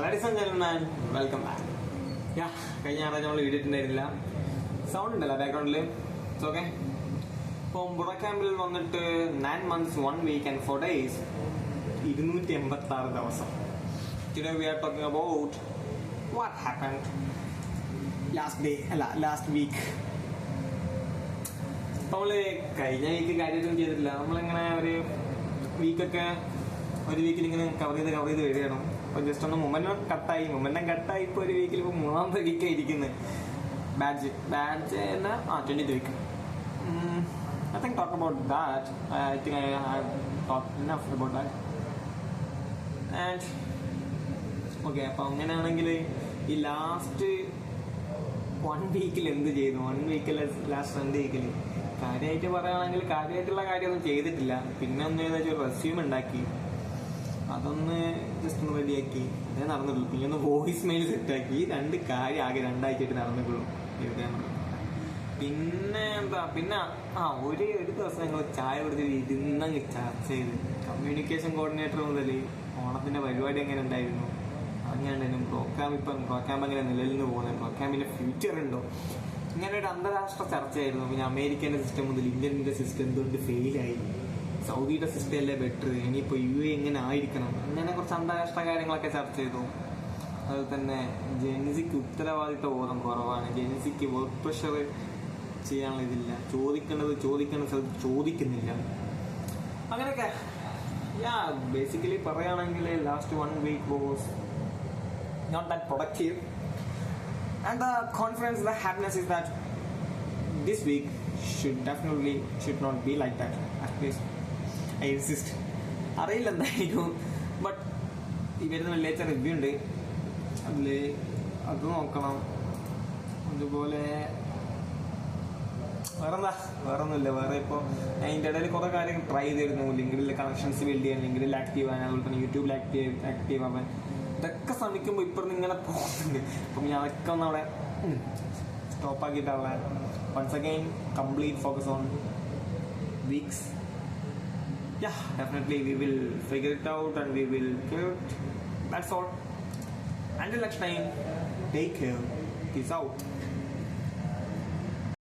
Ladies and gentlemen, welcome back. കഴിഞ്ഞ ഞായറാഴ്ച നമ്മൾ വീഡിയോ ഇട്ടിട്ടുണ്ടായിരുന്നില്ല. സൗണ്ട് ഉണ്ടല്ലോ ബാക്ക്ഗ്രൗണ്ടിൽ. It's okay. ഇപ്പം ബുറ ക്യാമ്പിൽ വന്നിട്ട് 9 months 1 week and 4 days 286 ദിവസം. Today we are talking about what happened last week. നമ്മള് കഴിഞ്ഞ വീക്ക് കാര്യമായിട്ടൊന്നും ചെയ്തിട്ടില്ല. നമ്മളിങ്ങനെ ഒരു വീക്കൊക്കെ ഒരു വീക്കിൽ ഇങ്ങനെ കവർ ചെയ്ത് വരികയാണ്. അപ്പൊ ജസ്റ്റ് ഒന്ന് മൊമെന്റം കട്ടായി ഇപ്പൊ ഒരു വീക്കിൽ ഇപ്പൊ 3ാമത്തെ വീക്കാണ് ഇരിക്കുന്നത്. Badge 20th week. I think talk about that. I think I have talked enough about that. And okay, അപ്പൊ അങ്ങനെയാണെങ്കിൽ ഈ ലാസ്റ്റ് 1 വീക്കിൽ എന്ത് ചെയ്തു? 1 വീക്കിൽ ലാസ്റ്റ് 2 വീക്കിൽ കാര്യമായിട്ട് പറയുകയാണെങ്കിൽ കാര്യമായിട്ടുള്ള കാര്യമൊന്നും ചെയ്തിട്ടില്ല. പിന്നെ ഒന്ന് ഏതാச்சுം റെസ്യൂം ഉണ്ടാക്കി, അതൊന്ന് ജസ്റ്റ് ഒന്ന് റെഡിയാക്കി, അതേ നടന്നിട്ടുള്ളൂ. പിന്നെ ഒന്ന് വോയിസ് മെയിൽ സെറ്റാക്കി. 2 കാര്യം ആകെ 2 ആഴ്ചയായിട്ട് നടന്നിട്ടുള്ളൂ. പിന്നെ ഒരു ദിവസം ഞങ്ങൾ ചായ കൊടുത്തിട്ട് ഇരുന്നങ്ങ് ചർച്ച ചെയ്ത് കമ്മ്യൂണിക്കേഷൻ കോർഡിനേറ്റർ മുതൽ ഓണത്തിന്റെ പരിപാടി എങ്ങനെ ഉണ്ടായിരുന്നു, അങ്ങനെയുണ്ടായിരുന്നു, പ്രോഗ്രാം എങ്ങനെ നിലനിന്ന് പോകുന്നത്, പ്രോഗ്രാമിന്റെ ഫ്യൂച്ചർ ഉണ്ടോ, ഇങ്ങനെ ഒരു അന്താരാഷ്ട്ര ചർച്ചയായിരുന്നു. പിന്നെ അമേരിക്കന്റെ സിസ്റ്റം മുതൽ ഇന്ത്യൻ്റെ സിസ്റ്റം എന്തുകൊണ്ട് ഫെയിലായി, സൗദിയുടെ സിസ്റ്റം അല്ലേ ബെറ്റർ, ഇനിയിപ്പോൾ UAE എങ്ങനെ ആയിരിക്കണം, അങ്ങനെ കുറച്ച് അന്താരാഷ്ട്ര കാര്യങ്ങളൊക്കെ ചർച്ച ചെയ്തു. അതുപോലെ തന്നെ ജെൻസിക്ക് ഉത്തരവാദിത്ത ബോധം കുറവാണ്, ജെൻസിക്ക് വർക്ക് പ്രഷർ ചെയ്യാനുള്ള ഇതില്ല, ചോദിക്കേണ്ട സ്ഥലത്ത് ചോദിക്കുന്നില്ല, അങ്ങനെയൊക്കെ. ബേസിക്കലി പറയുകയാണെങ്കിൽ last 1 week was not that productive. And the confidence, the happiness is that this week should not be like that. At least I insist. അറിയില്ല എന്തായിരിക്കും. ബട്ട് ഈ വരുന്ന വെള്ളിയാഴ്ച റിവ്യൂ ഉണ്ട്, അത് നോക്കണം. അതുപോലെ വേറൊന്നുമില്ല. വേറെ ഇപ്പോൾ അതിൻ്റെ ഇടയിൽ കുറേ കാര്യങ്ങൾ ട്രൈ ചെയ്തിരുന്നു. ലിങ്ക്ഡിൽ കണക്ഷൻസ് ബിൽഡ് ചെയ്യാൻ, ലിങ്ക്ഡിൽ ആക്റ്റീവ് ആകാൻ, അതുപോലെ തന്നെ യൂട്യൂബിൽ ആക്റ്റീവ് ആവാൻ, ഇതൊക്കെ ശ്രമിക്കുമ്പോൾ ഇപ്പം ഇങ്ങനെ പോകുന്നുണ്ട്. അപ്പം ഞാൻ അതൊക്കെ ഒന്ന് അവിടെ സ്റ്റോപ്പ് ആക്കിയിട്ടുള്ള once again complete focus on weeks. Definitely we will figure it out and we will kill it. That's all. Until next time, take care. Peace out.